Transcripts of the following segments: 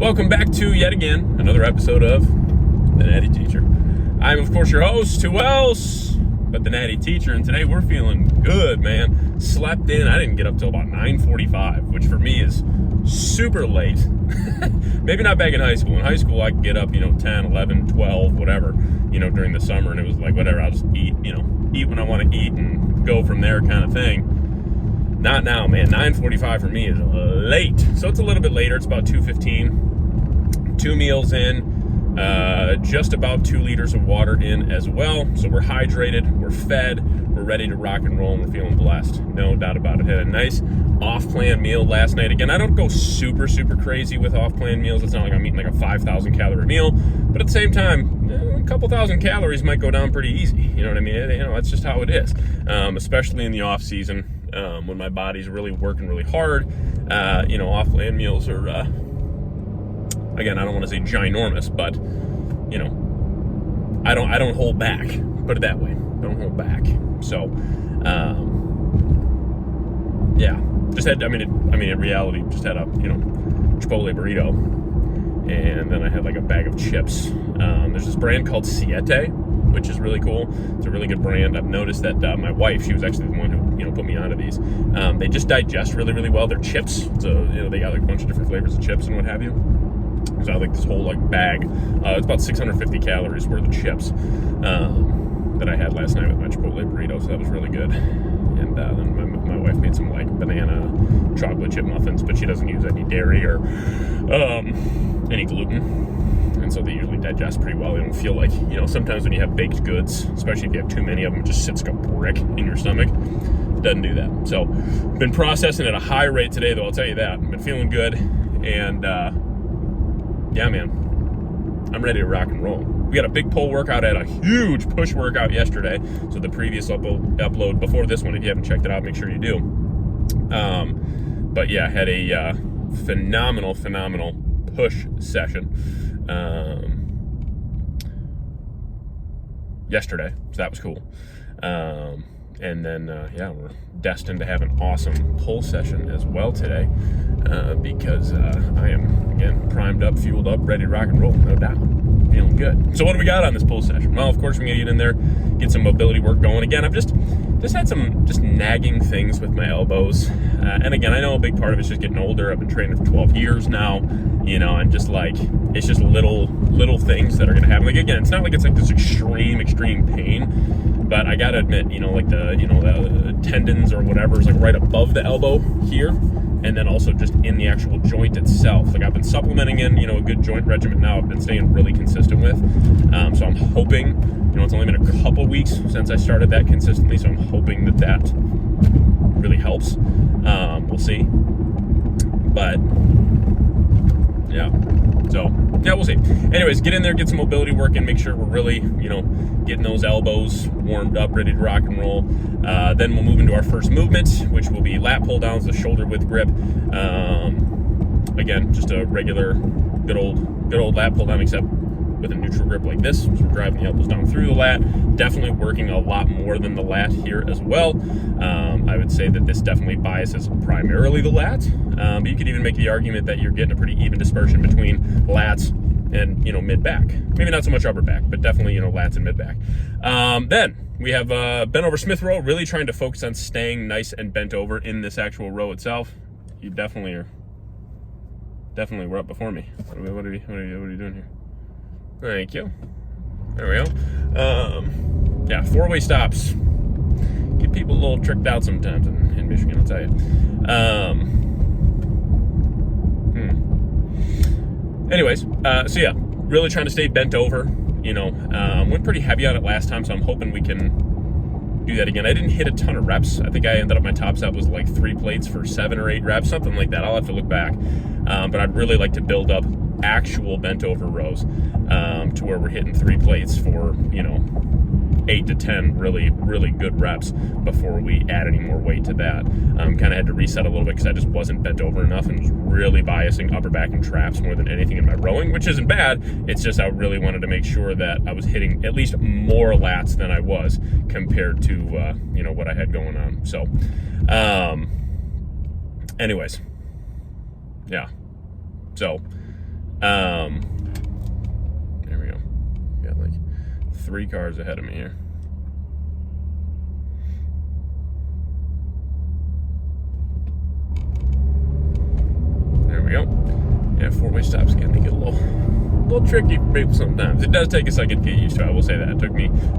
Welcome back to, yet again, another episode of The Natty Teacher. I'm, of course, your host, who else but The Natty Teacher, and today we're feeling good, man. Slept in. I didn't get up till about 9:45, which for me is super late. Maybe not back in high school. In high school, I could get up, 10, 11, 12, whatever, during the summer, and it was like, whatever, I'll just eat, eat when I want to eat and go from there kind of thing. Not now, man. 9:45 for me is late. So it's a little bit later. It's about 2:15. 2 meals in, just about 2 liters of water in as well. So we're hydrated, we're fed, we're ready to rock and roll, and we're feeling blessed. No doubt about it. Had a nice off-plan meal last night. Again, I don't go super crazy with off-plan meals. It's not like I'm eating like a 5,000 calorie meal, but at the same time, a couple thousand calories might go down pretty easy. You know what I mean? That's just how it is, especially in the off season, when my body's really working really hard. Off-plan meals are, again, I don't want to say ginormous, but I don't hold back. Put it that way. Don't hold back. So, in reality, just had a Chipotle burrito, and then I had like a bag of chips. There's this brand called Siete, which is really cool. It's a really good brand. I've noticed that my wife, she was actually the one who put me onto these. They just digest really well. They're chips, so they got like a bunch of different flavors of chips and what have you. So I like this whole bag. It's about 650 calories worth of chips that I had last night with my Chipotle burrito, so that was really good. And then my wife made some banana chocolate chip muffins, but she doesn't use any dairy or any gluten, and so they usually digest pretty well. They don't feel like, sometimes when you have baked goods, especially if you have too many of them, it just sits like a brick in your stomach. It doesn't do that. So been processing at a high rate today, though, I'll tell you that. I've been feeling good, and yeah, man, I'm ready to rock and roll. We got a big pull workout, had a huge push workout yesterday. So the previous upload before this one, if you haven't checked it out, make sure you do. But yeah, had a phenomenal push session yesterday. So that was cool. And then, we're destined to have an awesome pull session as well today, because I am, again, primed up, fueled up, ready to rock and roll, no doubt. Feeling good. So what do we got on this pull session? Well, of course, we're going to get in there, get some mobility work going. Again, I've just had some nagging things with my elbows. And again, I know a big part of it's just getting older. I've been training for 12 years now, and just it's just little things that are going to happen. Like, again, it's not like it's like this extreme pain. But I gotta admit, the tendons or whatever is like right above the elbow here, and then also just in the actual joint itself. Like, I've been supplementing in, a good joint regimen now. I've been staying really consistent with. So I'm hoping, it's only been a couple weeks since I started that consistently, so I'm hoping that really helps. We'll see. But yeah. So, yeah, we'll see. Anyways, get in there, get some mobility work in, make sure we're really, getting those elbows warmed up, ready to rock and roll. Then we'll move into our first movement, which will be lat pull downs, the shoulder width grip. Again, just a regular, good old lat pull down, except with a neutral grip like this. So we're driving the elbows down through the lat. Definitely working a lot more than the lat here as well. I would say that this definitely biases primarily the lat. But you could even make the argument that you're getting a pretty even dispersion between lats and, mid-back. Maybe not so much upper back, but definitely, lats and mid-back. Then we have bent over Smith row, really trying to focus on staying nice and bent over in this actual row itself. You definitely were up before me. What are you doing here? Thank you. There we go. 4-way stops. Get people a little tricked out sometimes in Michigan, I'll tell you. Anyways, so yeah, really trying to stay bent over. Went pretty heavy on it last time, so I'm hoping we can do that again. I didn't hit a ton of reps. I think I ended up, my top set was like 3 plates for 7 or 8 reps, something like that. I'll have to look back. But I'd really like to build up actual bent over rows to where we're hitting 3 plates for 8 to 10 really good reps before we add any more weight to that. Kind of had to reset a little bit because I just wasn't bent over enough and was really biasing upper back and traps more than anything in my rowing, which isn't bad. It's just I really wanted to make sure that I was hitting at least more lats than I was compared to what I had going on. So anyways, yeah. So There we go. Got like 3 cars ahead of me here. There we go. Yeah, 4-way stops can make it a little tricky for people sometimes. It does take a second to get used to. I will say that. It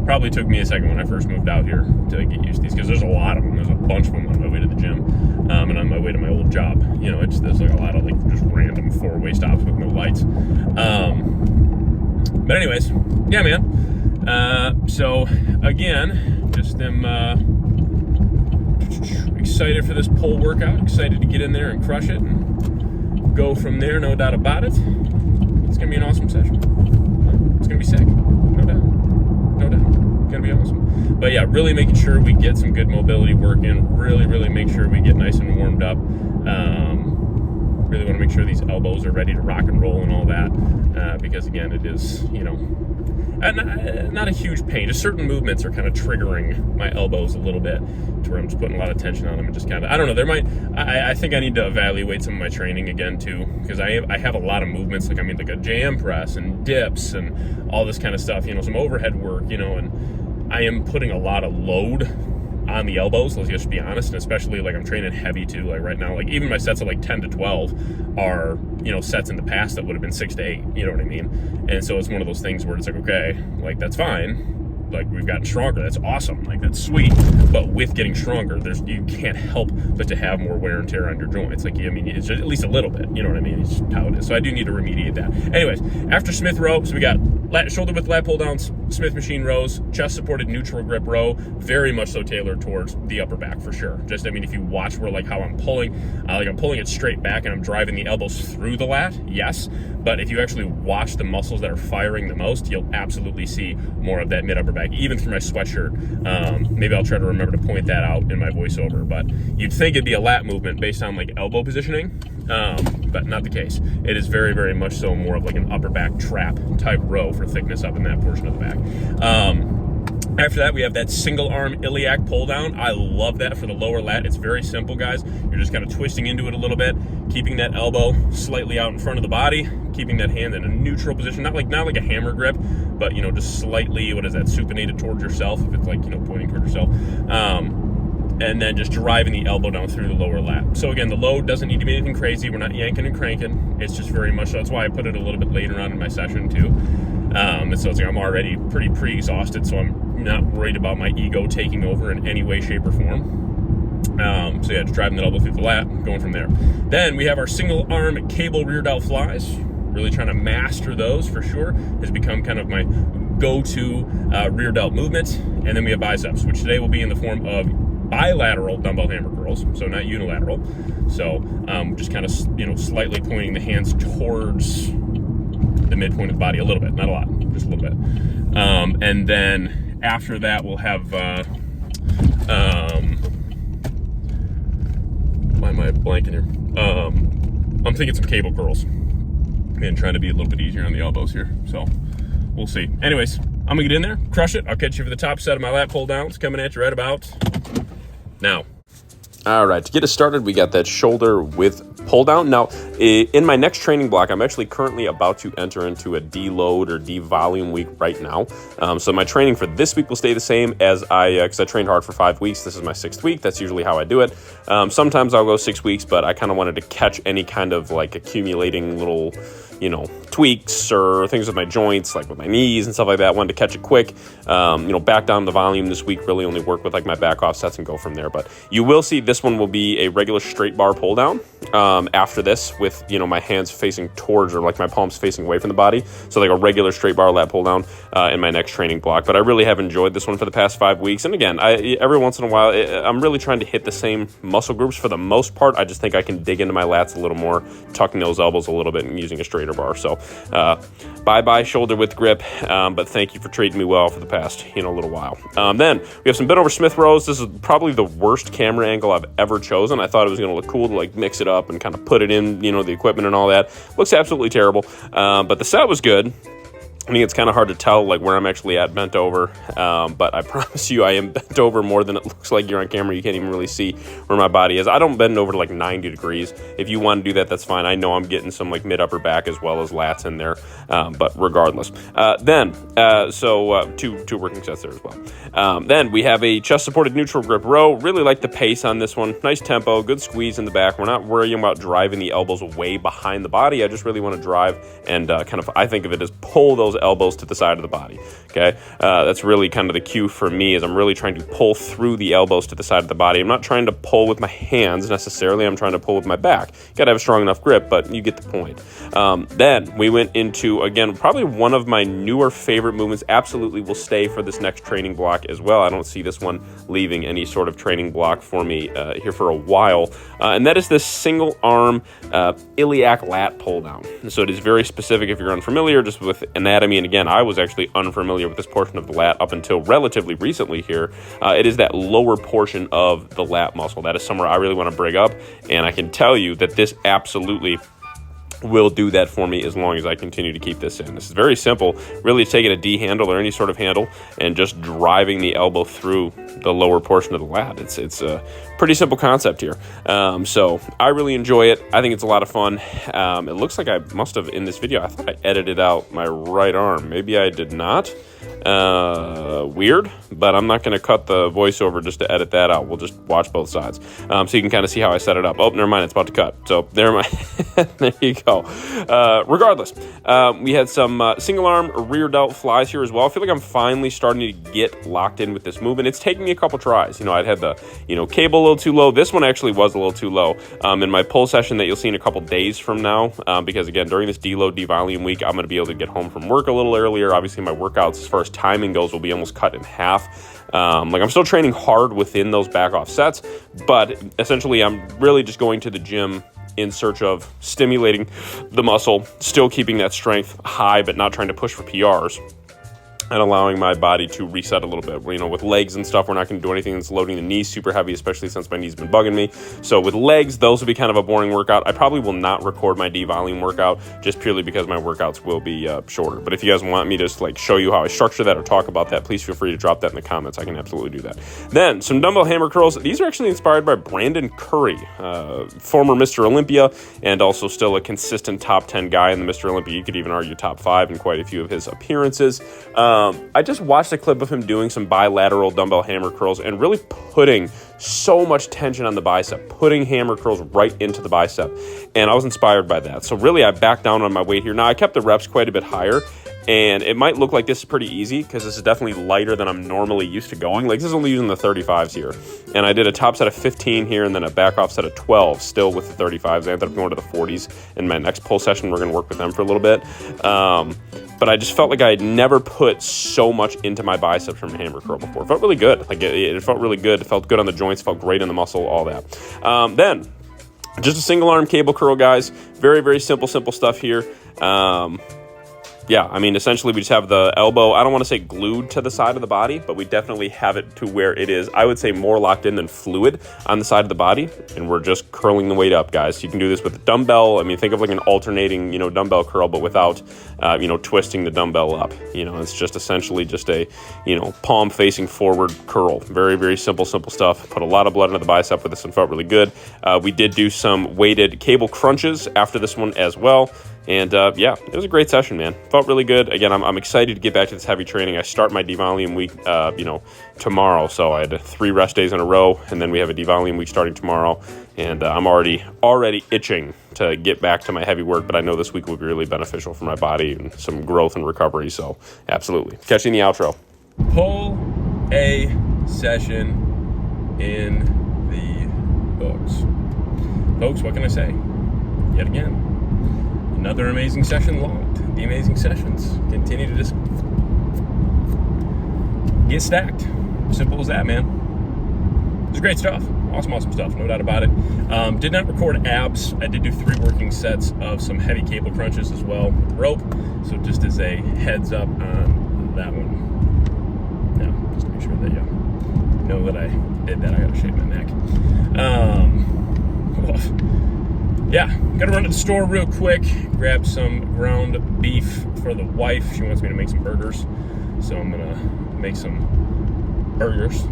probably took me a second when I first moved out here to get used to these, because there's a lot of them. There's a bunch of them on my way to the gym, and on my way to my old job. You know, there's like a lot of like just random 4-way stops with no lights. But anyways, yeah, man. So again, just am excited for this pole workout. Excited to get in there and crush it and go from there. No doubt about it. It's going to be an awesome session. It's going to be sick. No doubt. No doubt. It's going to be awesome. But yeah, really making sure we get some good mobility work in. Really make sure we get nice and warmed up. Really want to make sure these elbows are ready to rock and roll and all that. Because again, it is, you know, not a huge pain. Just certain movements are kind of triggering my elbows a little bit, to where I'm just putting a lot of tension on them and just kind of, I don't know, I think I need to evaluate some of my training again too, because I have a lot of movements, like like a jam press and dips and all this kind of stuff, you know, some overhead work, you know, and I am putting a lot of load on the elbows, let's just be honest, and especially like I'm training heavy too, like right now, like even my sets of like 10 to 12 are, you know, sets in the past that would have been 6 to 8, you know what I mean? And so it's one of those things where it's like, okay, like that's fine, like we've gotten stronger, that's awesome, like that's sweet, but with getting stronger, you can't help but to have more wear and tear on your joints. Like, I mean, it's just at least a little bit, you know what I mean? It's just how it is. So I do need to remediate that. Anyways, after Smith row, so we got shoulder width lat pull downs, Smith machine rows, chest supported neutral grip row, very much so tailored towards the upper back for sure. Just, I mean, if you watch where like how I'm pulling, like I'm pulling it straight back and I'm driving the elbows through the lat, yes, but if you actually watch the muscles that are firing the most, you'll absolutely see more of that mid upper back, even through my sweatshirt. Maybe I'll try to remember to point that out in my voiceover, but you'd think it'd be a lat movement based on like elbow positioning, but not the case. It is very much so more of like an upper back trap type row for thickness up in that portion of the back. After that, we have that single arm iliac pull down. I love that for the lower lat. It's very simple, guys. You're just kind of twisting into it a little bit, keeping that elbow slightly out in front of the body, keeping that hand in a neutral position, not like a hammer grip, but, you know, just slightly, supinated towards yourself, if it's like, you know, pointing towards yourself. And then just driving the elbow down through the lower lat. So again, the load doesn't need to be anything crazy. We're not yanking and cranking. It's just very much so. That's why I put it a little bit later on in my session too. And so it's like I'm already pretty pre-exhausted, so I'm not worried about my ego taking over in any way, shape, or form. So yeah, just driving that elbow through the lat, going from there. Then we have our single arm cable rear delt flies. Really trying to master those for sure. Has become kind of my go-to rear delt movement. And then we have biceps, which today will be in the form of bilateral dumbbell hammer curls, so not unilateral. So just kind of, you know, slightly pointing the hands towards the midpoint of the body a little bit, not a lot, just a little bit. And then after that, we'll have why am I blanking here? I'm thinking some cable curls and trying to be a little bit easier on the elbows here. So we'll see. Anyways, I'm gonna get in there, crush it. I'll catch you for the top set of my lat pull downs coming at you right about now. All right, to get us started, we got that shoulder width pull down. Now, in my next training block, I'm actually currently about to enter into a deload or devolume week right now. So my training for this week will stay the same as because I trained hard for 5 weeks. This is my 6th week. That's usually how I do it. Sometimes I'll go 6 weeks, but I kind of wanted to catch any kind of like accumulating little, you know, tweaks or things with my joints, like with my knees and stuff like that. Wanted to catch it quick. You know, back down the volume this week, really only work with like my back offsets and go from there. But you will see this one will be a regular straight bar pull down after this, with, you know, my hands facing towards, or like my palms facing away from the body. So like a regular straight bar lat pull down in my next training block. But I really have enjoyed this one for the past 5 weeks. And again, every once in a while, I'm really trying to hit the same muscle groups for the most part. I just think I can dig into my lats a little more, tucking those elbows a little bit and using a straighter bar. So bye-bye shoulder width grip, but thank you for treating me well for the past, you know, little while. Then we have some bent over Smith rows. This is probably the worst camera angle I've ever chosen. I thought it was going to look cool to like mix it up and kind of put it in, you know, the equipment and all that. Looks absolutely terrible, but the set was good. I think it's kind of hard to tell like where I'm actually at bent over, but I promise you I am bent over more than it looks like you're on camera. You can't even really see where my body is. I don't bend over to like 90 degrees. If you want to do that, that's fine. I know I'm getting some like mid upper back as well as lats in there, but regardless. Two working sets there as well. Then we have a chest supported neutral grip row. Really like the pace on this one. Nice tempo, good squeeze in the back. We're not worrying about driving the elbows way behind the body. I just really want to drive and I think of it as pull those elbows to the side of the body. Okay, that's really kind of the cue for me, is I'm really trying to pull through the elbows to the side of the body. I'm not trying to pull with my hands necessarily. I'm trying to pull with my back. You gotta have a strong enough grip, but you get the point. Then we went into, again, probably one of my newer favorite movements. Absolutely will stay for this next training block as well. I don't see this one leaving any sort of training block for me here for a while, and that is this single arm iliac lat pull down. So it is very specific if you're unfamiliar just with anatomy. And again, I was actually unfamiliar with this portion of the lat up until relatively recently here. It is that lower portion of the lat muscle. That is somewhere I really want to bring up. And I can tell you that this absolutely will do that for me as long as I continue to keep this in. This is very simple. Really taking a D handle or any sort of handle and just driving the elbow through the lower portion of the lat. It's a pretty simple concept here. So I really enjoy it. I think it's a lot of fun. It looks like I must have, in this video, I thought I edited out my right arm. Maybe I did not. Weird, but I'm not going to cut the voiceover just to edit that out. We'll just watch both sides. So you can kind of see how I set it up. Oh, never mind. It's about to cut. So there you go. Regardless, we had some single arm rear delt flies here as well. I feel like I'm finally starting to get locked in with this movement. It's taken me a couple tries. I'd had the, cable a little too low. This one actually was a little too low. In my pull session that you'll see in a couple days from now, because again, during this deload, devolume week, I'm going to be able to get home from work a little earlier. Obviously, my workouts, as far as timing goes, will be almost cut in half. I'm still training hard within those back off sets, but essentially I'm really just going to the gym in search of stimulating the muscle, still keeping that strength high, but not trying to push for PRs, and allowing my body to reset a little bit. With legs and stuff, we're not going to do anything that's loading the knees super heavy, especially since my knee's been bugging me. So with legs, those will be kind of a boring workout. I probably will not record my D-volume workout just purely because my workouts will be shorter. But if you guys want me to like show you how I structure that or talk about that, please feel free to drop that in the comments. I can absolutely do that. Then some dumbbell hammer curls. These are actually inspired by Brandon Curry, former Mr. Olympia, and also still a consistent top 10 guy in the Mr. Olympia. You could even argue top 5 in quite a few of his appearances. I just watched a clip of him doing some bilateral dumbbell hammer curls and really putting so much tension on the bicep, putting hammer curls right into the bicep. And I was inspired by that. So really, I backed down on my weight here. Now, I kept the reps quite a bit higher. And it might look like this is pretty easy because this is definitely lighter than I'm normally used to going. Like, this is only using the 35s here. And I did a top set of 15 here and then a back off set of 12 still with the 35s. I ended up going to the 40s in my next pull session. We're going to work with them for a little bit. But I just felt like I had never put so much into my biceps from a hammer curl before. It felt really good. Like, it felt really good. It felt good on the joints, felt great in the muscle, all that. Then, just a single arm cable curl, guys. Very, very simple stuff here. Yeah, essentially we just have the elbow, I don't want to say glued to the side of the body, but we definitely have it to where it is, I would say, more locked in than fluid on the side of the body, and we're just curling the weight up, guys. You can do this with a dumbbell. Think of like an alternating, dumbbell curl, but without, twisting the dumbbell up. It's just essentially just a, palm facing forward curl. Very, very simple stuff. Put a lot of blood into the bicep with this and felt really good. We did do some weighted cable crunches after this one as well. And yeah, it was a great session, man. Felt really good. Again, I'm excited to get back to this heavy training. I start my devolume week, tomorrow. So I had 3 rest days in a row, and then we have a devolume week starting tomorrow. And I'm already itching to get back to my heavy work. But I know this week will be really beneficial for my body and some growth and recovery. So absolutely. Catch you in the outro. Pull a session in the books, folks. What can I say? Yet again, another amazing session logged. The amazing sessions continue to just get stacked. Simple as that, man. It was great stuff. Awesome stuff. No doubt about it. Did not record abs. I did do 3 working sets of some heavy cable crunches as well with the rope. So just as a heads up on that one. Yeah, just to make sure that you know that I did that. I gotta shave my neck. Yeah. Gotta run to the store real quick, grab some ground beef for the wife. She wants me to make some burgers, so I'm gonna make some burgers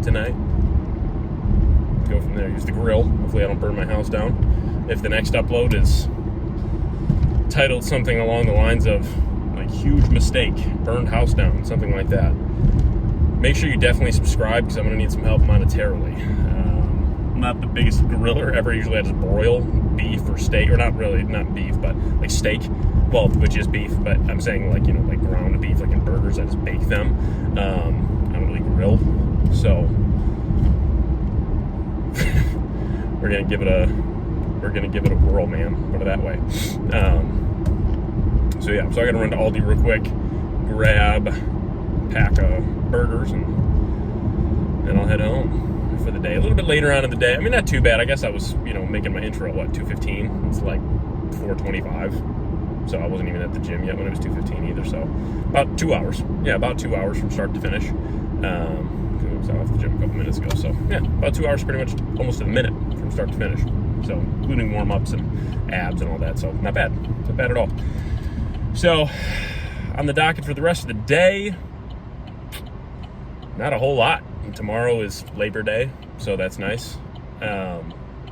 tonight. Go from there, use the grill. Hopefully I don't burn my house down. If the next upload is titled something along the lines of like huge mistake, burned house down, something like that, make sure you definitely subscribe because I'm gonna need some help monetarily. I'm not the biggest griller ever. Usually I just broil beef or steak, or not beef, but like steak, well, which is beef, but I'm saying like, you know, like ground beef, like in burgers, I just bake them. I don't really grill, so we're gonna give it a whirl, man. Put it that way. So yeah, so I gotta run to Aldi real quick, grab a pack of burgers, and then I'll head home for the day. A little bit later on in the day. I mean, not too bad. I guess I was, you know, making my intro at 2:15. It's like 4:25. So I wasn't even at the gym yet when it was 2:15 either. So about 2 hours. Yeah, about 2 hours from start to finish. I was off the gym a couple minutes ago. So yeah, about 2 hours, pretty much almost a minute from start to finish. So including warm-ups and abs and all that. So not bad. Not bad at all. So on the docket for the rest of the day, not a whole lot. Tomorrow is Labor Day, so that's nice.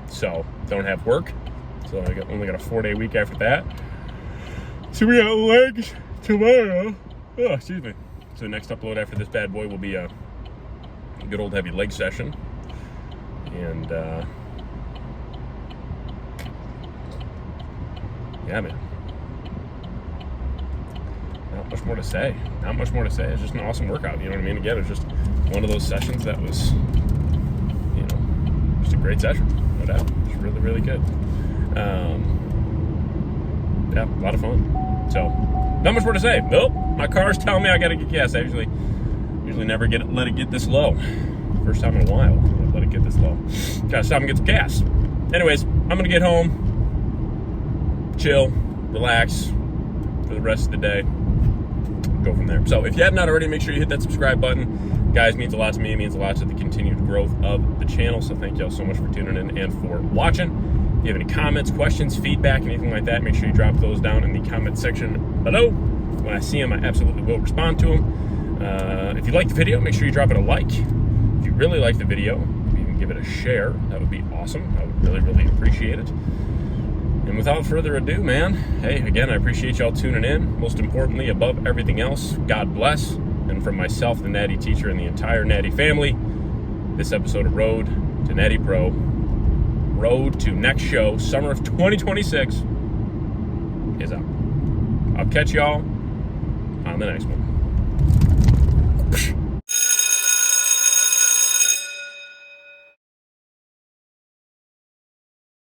So don't have work. So I only got a 4-day week after that. So we got legs tomorrow. Oh, excuse me. So the next upload after this bad boy will be a good old heavy leg session. And yeah, man. Not much more to say. Not much more to say. It's just an awesome workout. You know what I mean? Again, it's just one of those sessions that was, you know, just a great session, no doubt. It's really, really good. Yeah, a lot of fun. So, not much more to say. Nope. My car's telling me I gotta get gas. I usually never let it get this low. First time in a while, let it get this low. Gotta stop and get some gas. Anyways, I'm gonna get home, chill, relax for the rest of the day. Go from there. So if you have not already, make sure you hit that subscribe button. Guys, means a lot to me. It means a lot to the continued growth of the channel. So thank you all so much for tuning in and for watching. If you have any comments, questions, feedback, anything like that, make sure you drop those down in the comment section below. When I see them, I absolutely will respond to them. If you like the video, make sure you drop it a like. If you really like the video, you can give it a share. That would be awesome. I would really, really appreciate it. And without further ado, man, hey, again, I appreciate y'all tuning in. Most importantly, above everything else, God bless. And from myself, the Natty Teacher, and the entire Natty family, this episode of Road to Natty Pro, Road to next show, summer of 2026, is up. I'll catch y'all on the next one.